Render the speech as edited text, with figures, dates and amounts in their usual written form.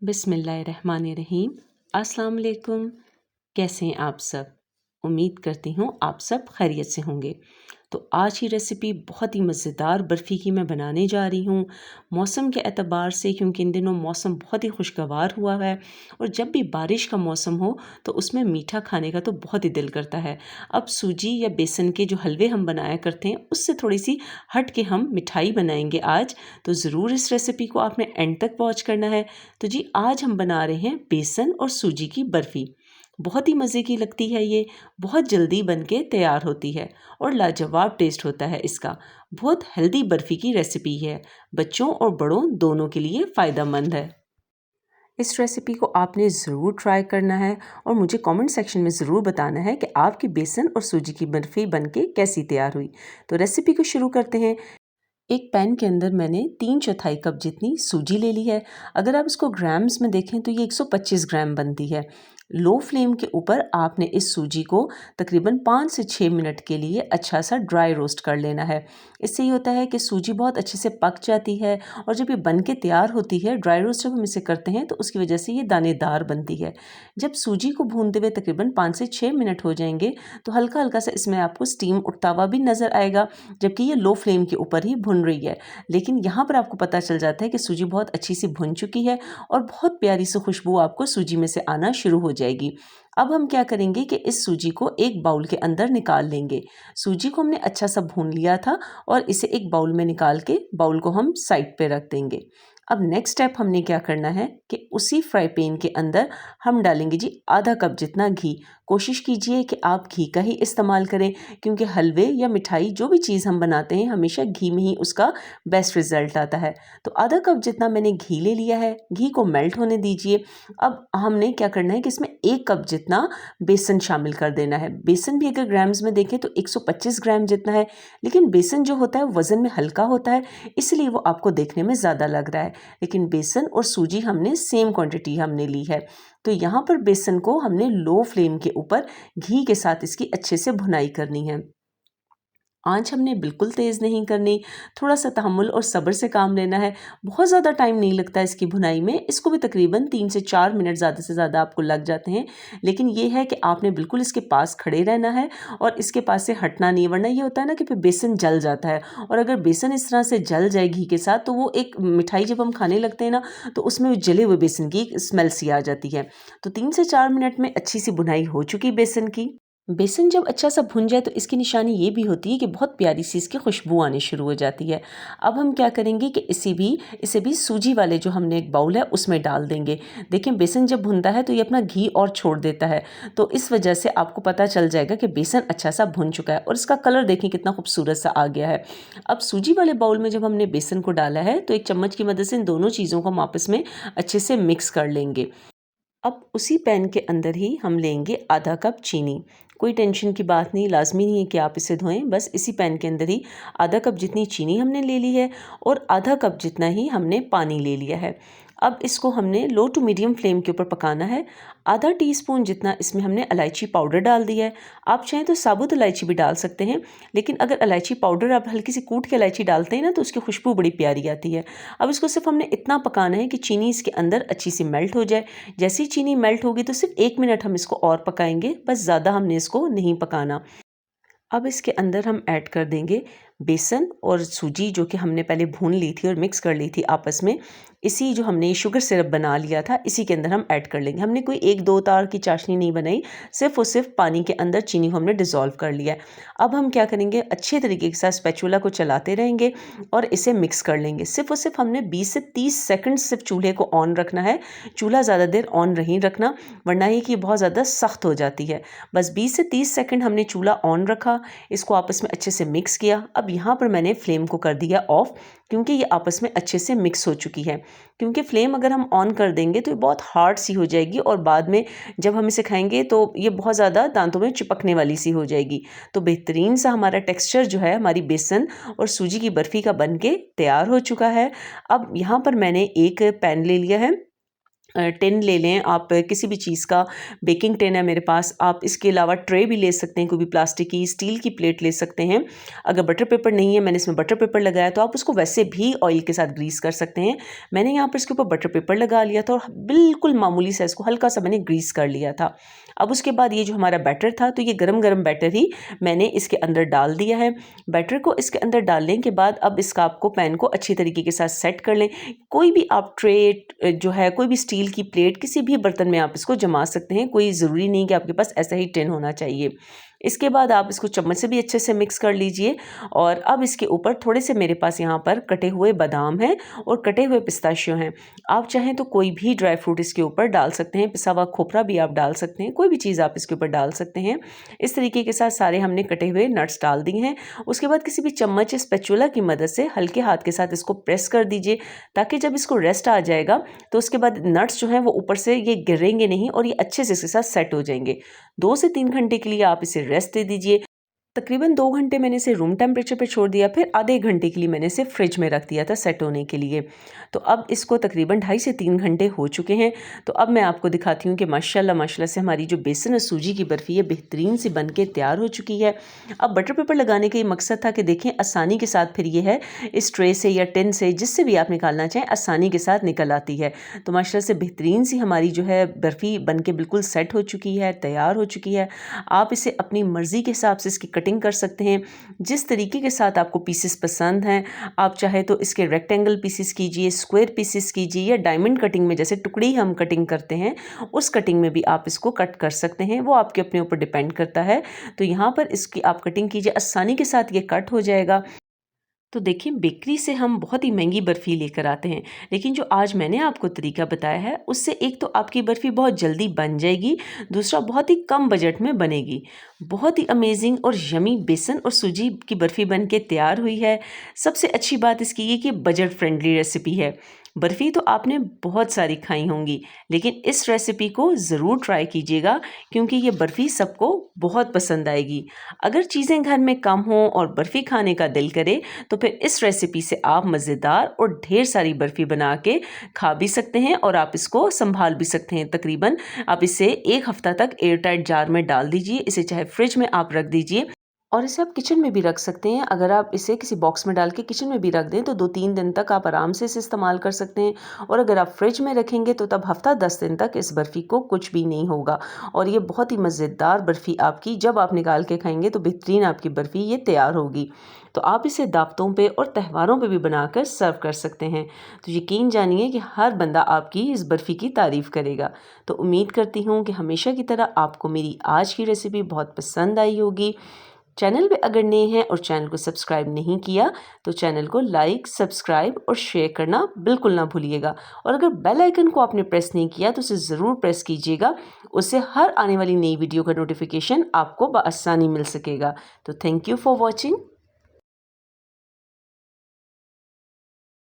बिस्मिल्लाहिर्रहमानिर्रहीम। अस्सलाम वालेकुम। कैसे हैं आप सब? उम्मीद करती हूँ आप सब खैरियत से होंगे। तो आज की रेसिपी बहुत ही मज़ेदार बर्फ़ी की मैं बनाने जा रही हूँ। मौसम के एतबार से, क्योंकि इन दिनों मौसम बहुत ही खुशगवार हुआ है और जब भी बारिश का मौसम हो तो उसमें मीठा खाने का तो बहुत ही दिल करता है। अब सूजी या बेसन के जो हलवे हम बनाया करते हैं उससे थोड़ी सी हट के हम मिठाई बनाएंगे आज। तो ज़रूर इस रेसिपी को आपने एंड तक वॉच करना है। तो जी, आज हम बना रहे हैं बेसन और सूजी की बर्फ़ी। बहुत ही मज़े की लगती है ये, बहुत जल्दी बन के तैयार होती है और लाजवाब टेस्ट होता है इसका। बहुत हेल्दी बर्फ़ी की रेसिपी है, बच्चों और बड़ों दोनों के लिए फ़ायदेमंद है। इस रेसिपी को आपने ज़रूर ट्राई करना है और मुझे कमेंट सेक्शन में ज़रूर बताना है कि आपकी बेसन और सूजी की बर्फ़ी बनके कैसी तैयार हुई। तो रेसिपी को शुरू करते हैं। एक पैन के अंदर मैंने 3/4 कप जितनी सूजी ले ली है। अगर आप इसको ग्राम्स में देखें तो ये 125 ग्राम बनती है। लो फ्लेम के ऊपर आपने इस सूजी को तकरीबन 5 से 6 मिनट के लिए अच्छा सा ड्राई रोस्ट कर लेना है। इससे ये होता है कि सूजी बहुत अच्छे से पक जाती है और जब ये बन के तैयार होती है, ड्राई रोस्ट जब हम इसे करते हैं तो उसकी वजह से ये दानेदार बनती है। जब सूजी को भूनते हुए तकरीबन 5 से 6 मिनट हो जाएंगे तो हल्का हल्का सा इसमें आपको स्टीम उठता हुआ भी नज़र आएगा, जबकि ये लो फ्लेम के ऊपर ही भुन रही है। लेकिन यहाँ पर आपको पता चल जाता है कि सूजी बहुत अच्छी सी भुन चुकी है और बहुत प्यारी सी खुशबू आपको सूजी में से आना शुरू हो जाएगी। अब हम क्या करेंगे कि इस सूजी को एक बाउल के अंदर निकाल लेंगे। सूजी को हमने अच्छा सा भून लिया था और इसे एक बाउल में निकाल के बाउल को हम साइड पे रख देंगे। अब नेक्स्ट स्टेप हमने क्या करना है कि उसी फ्राई पैन के अंदर हम डालेंगे जी आधा कप जितना घी। कोशिश कीजिए कि आप घी का ही इस्तेमाल करें, क्योंकि हलवे या मिठाई जो भी चीज़ हम बनाते हैं हमेशा घी में ही उसका बेस्ट रिजल्ट आता है। तो आधा कप जितना मैंने घी ले लिया है, घी को मेल्ट होने दीजिए। अब हमने क्या करना है कि इसमें 1 कप जितना बेसन शामिल कर देना है। बेसन भी अगर ग्राम्स में देखें तो 125 ग्राम जितना है, लेकिन बेसन जो होता है वज़न में हल्का होता है, इसलिए वो आपको देखने में ज़्यादा लग रहा है। लेकिन बेसन और सूजी हमने सेम क्वांटिटी हमने ली है। तो यहाँ पर बेसन को हमने लो फ्लेम के ऊपर घी के साथ इसकी अच्छे से भुनाई करनी है। आँच हमने बिल्कुल तेज़ नहीं करनी, थोड़ा सा तहम्मुल और सब्र से काम लेना है। बहुत ज़्यादा टाइम नहीं लगता इसकी भुनाई में, इसको भी तकरीबन 3 से 4 मिनट ज़्यादा से ज़्यादा आपको लग जाते हैं। लेकिन ये है कि आपने बिल्कुल इसके पास खड़े रहना है और इसके पास से हटना नहीं, वरना ये होता है ना कि फिर बेसन जल जाता है और अगर बेसन इस तरह से जल जाए घी के साथ तो वो एक मिठाई जब हम खाने लगते हैं ना तो उसमें जले हुए बेसन की स्मेल सी आ जाती है। तो 3 से 4 मिनट में अच्छी सी भुनाई हो चुकी बेसन की। बेसन जब अच्छा सा भुन जाए तो इसकी निशानी ये भी होती है कि बहुत प्यारी सी इसकी खुशबू आनी शुरू हो जाती है। अब हम क्या करेंगे कि इसे भी सूजी वाले जो हमने एक बाउल है उसमें डाल देंगे। देखें, बेसन जब भुनता है तो ये अपना घी और छोड़ देता है, तो इस वजह से आपको पता चल जाएगा कि बेसन अच्छा सा भुन चुका है और इसका कलर देखें कितना खूबसूरत सा आ गया है। अब सूजी वाले बाउल में जब हमने बेसन को डाला है तो एक चम्मच की मदद से इन दोनों चीज़ों को हम आपस में अच्छे से मिक्स कर लेंगे। अब उसी पैन के अंदर ही हम लेंगे आधा कप चीनी। कोई टेंशन की बात नहीं, लाज़मी नहीं है कि आप इसे धोएं, बस इसी पैन के अंदर ही आधा कप जितनी चीनी हमने ले ली है और आधा कप जितना ही हमने पानी ले लिया है। अब इसको हमने लो टू मीडियम फ्लेम के ऊपर पकाना है। आधा टीस्पून जितना इसमें हमने इलायची पाउडर डाल दिया है। आप चाहें तो साबुत इलायची भी डाल सकते हैं, लेकिन अगर इलायची पाउडर आप हल्की सी कूट के इलायची डालते हैं ना तो उसकी खुशबू बड़ी प्यारी आती है। अब इसको सिर्फ हमने इतना पकाना है कि चीनी इसके अंदर अच्छी सी मेल्ट हो जाए। जैसे ही चीनी मेल्ट होगी तो सिर्फ 1 मिनट हम इसको और पकाएंगे, बस ज़्यादा हमने इसको नहीं पकाना। अब इसके अंदर हम ऐड कर देंगे बेसन और सूजी जो कि हमने पहले भून ली थी और मिक्स कर ली थी आपस में। इसी जो हमने शुगर सिरप बना लिया था इसी के अंदर हम ऐड कर लेंगे। हमने कोई 1-2 तार की चाशनी नहीं बनाई, सिर्फ और सिर्फ पानी के अंदर चीनी को हमने डिज़ोल्व कर लिया है। अब हम क्या करेंगे, अच्छे तरीके के साथ स्पैचुला को चलाते रहेंगे और इसे मिक्स कर लेंगे। सिर्फ और सिर्फ हमने 20 से 30 सेकंड सिर्फ चूल्हे को ऑन रखना है। चूल्हा ज़्यादा देर ऑन नहीं रखना, वरना ये कि बहुत ज़्यादा सख्त हो जाती है। बस 20 से 30 सेकंड हमने चूल्हा ऑन रखा, इसको आपस में अच्छे से मिक्स किया। अब यहाँ पर मैंने फ्लेम को कर दिया ऑफ, क्योंकि ये आपस में अच्छे से मिक्स हो चुकी है। क्योंकि फ्लेम अगर हम ऑन कर देंगे तो ये बहुत हार्ड सी हो जाएगी और बाद में जब हम इसे खाएंगे तो ये बहुत ज़्यादा दांतों में चिपकने वाली सी हो जाएगी। तो बेहतरीन सा हमारा टेक्सचर जो है हमारी बेसन और सूजी की बर्फ़ी का बन के तैयार हो चुका है। अब यहाँ पर मैंने एक पैन ले लिया है टिन ले लें आप, किसी भी चीज़ का। बेकिंग टिन है मेरे पास। आप इसके अलावा ट्रे भी ले सकते हैं, कोई भी प्लास्टिक की, स्टील की प्लेट ले सकते हैं। अगर बटर पेपर नहीं है, मैंने इसमें बटर पेपर लगाया, तो आप उसको वैसे भी ऑयल के साथ ग्रीस कर सकते हैं। मैंने यहाँ पर इसके ऊपर बटर पेपर लगा लिया था और बिल्कुल मामूली सा इसको हल्का सा मैंने ग्रीस कर लिया था। अब उसके बाद ये जो हमारा बैटर था, तो ये गरम गरम बैटर ही मैंने इसके अंदर डाल दिया है। बैटर को इसके अंदर डालने के बाद अब इसका आपको पैन को अच्छी तरीके के साथ सेट कर लें। कोई भी आप ट्रे जो है, कोई भी स्टील की प्लेट, किसी भी बर्तन में आप इसको जमा सकते हैं। कोई ज़रूरी नहीं कि आपके पास ऐसा ही टिन होना चाहिए। इसके बाद आप इसको चम्मच से भी अच्छे से मिक्स कर लीजिए। और अब इसके ऊपर थोड़े से मेरे पास यहाँ पर कटे हुए बादाम हैं और कटे हुए पिस्ताशियो हैं। आप चाहें तो कोई भी ड्राई फ्रूट इसके ऊपर डाल सकते हैं, पिसा हुआ खोपरा भी आप डाल सकते हैं, कोई भी चीज़ आप इसके ऊपर डाल सकते हैं। इस तरीके के साथ सारे हमने कटे हुए नट्स डाल दिए हैं। उसके बाद किसी भी चम्मच या स्पैचुला की मदद से हल्के हाथ के साथ इसको प्रेस कर दीजिए, ताकि जब इसको रेस्ट आ जाएगा तो उसके बाद नट्स जो हैं वो ऊपर से ये गिरेंगे नहीं और ये अच्छे से इसके साथ सेट हो जाएंगे। 2 से 3 घंटे के लिए आप इसे रेस्ट दे दीजिए। तकरीबन 2 घंटे मैंने इसे रूम टेम्परेचर पे छोड़ दिया, फिर आधे घंटे के लिए मैंने इसे फ्रिज में रख दिया था सेट होने के लिए। तो अब इसको तकरीबन 2.5 से 3 घंटे हो चुके हैं। तो अब मैं आपको दिखाती हूँ कि माशाल्लाह माशाल्लाह से हमारी जो बेसन और सूजी की बर्फ़ी है बेहतरीन सी बन के तैयार हो चुकी है। अब बटर पेपर लगाने का ये मकसद था कि देखें आसानी के साथ फिर ये है इस ट्रे से या टिन से, जिससे भी आप निकालना चाहें, आसानी के साथ निकल आती है। तो माशाल्लाह से बेहतरीन सी हमारी जो है बर्फ़ी बन के बिल्कुल सेट हो चुकी है, तैयार हो चुकी है। आप इसे अपनी मर्ज़ी के हिसाब से इसकी कटिंग कर सकते हैं, जिस तरीके के साथ आपको पीसेस पसंद हैं। आप चाहे तो इसके रेक्टेंगल पीसेस कीजिए, स्क्वायर पीसेस कीजिए, या डायमंड कटिंग में जैसे टुकड़ी हम कटिंग करते हैं उस कटिंग में भी आप इसको कट कर सकते हैं। वो आपके अपने ऊपर डिपेंड करता है। तो यहाँ पर इसकी आप कटिंग कीजिए, आसानी के साथ ये कट हो जाएगा। तो देखिए बेकरी से हम बहुत ही महंगी बर्फ़ी लेकर आते हैं, लेकिन जो आज मैंने आपको तरीका बताया है उससे एक तो आपकी बर्फ़ी बहुत जल्दी बन जाएगी, दूसरा बहुत ही कम बजट में बनेगी। बहुत ही अमेजिंग और यमी बेसन और सूजी की बर्फ़ी बन के तैयार हुई है। सबसे अच्छी बात इसकी ये कि बजट फ्रेंडली रेसिपी है। बर्फ़ी तो आपने बहुत सारी खाई होंगी, लेकिन इस रेसिपी को ज़रूर ट्राई कीजिएगा, क्योंकि ये बर्फ़ी सबको बहुत पसंद आएगी। अगर चीज़ें घर में कम हों और बर्फ़ी खाने का दिल करे, तो फिर इस रेसिपी से आप मज़ेदार और ढेर सारी बर्फ़ी बना के खा भी सकते हैं और आप इसको संभाल भी सकते हैं। तकरीबन आप इसे 1 हफ़्ता तक एयर टाइट जार में डाल दीजिए। इसे चाहे फ्रिज में आप रख दीजिए, और इसे आप किचन में भी रख सकते हैं। अगर आप इसे किसी बॉक्स में डाल के किचन में भी रख दें तो 2-3 दिन तक आप आराम से इसे इस्तेमाल कर सकते हैं। और अगर आप फ्रिज में रखेंगे तो तब हफ्ता 10 दिन तक इस बर्फ़ी को कुछ भी नहीं होगा। और ये बहुत ही मज़ेदार बर्फ़ी आपकी जब आप निकाल के खाएंगे तो बेहतरीन आपकी बर्फ़ी ये तैयार होगी। तो आप इसे दावतों पे और त्योहारों पे भी बनाकर सर्व कर सकते हैं। तो यकीन जानिए कि हर बंदा आपकी इस बर्फ़ी की तारीफ़ करेगा। तो उम्मीद करती हूँ कि हमेशा की तरह आपको मेरी आज की रेसिपी बहुत पसंद आई होगी। चैनल पे अगर नए हैं और चैनल को सब्सक्राइब नहीं किया तो चैनल को लाइक, सब्सक्राइब और शेयर करना बिल्कुल ना भूलिएगा। और अगर बेल आइकन को आपने प्रेस नहीं किया तो उसे ज़रूर प्रेस कीजिएगा, उससे हर आने वाली नई वीडियो का नोटिफिकेशन आपको बआसानी मिल सकेगा। तो थैंक यू फॉर वॉचिंग।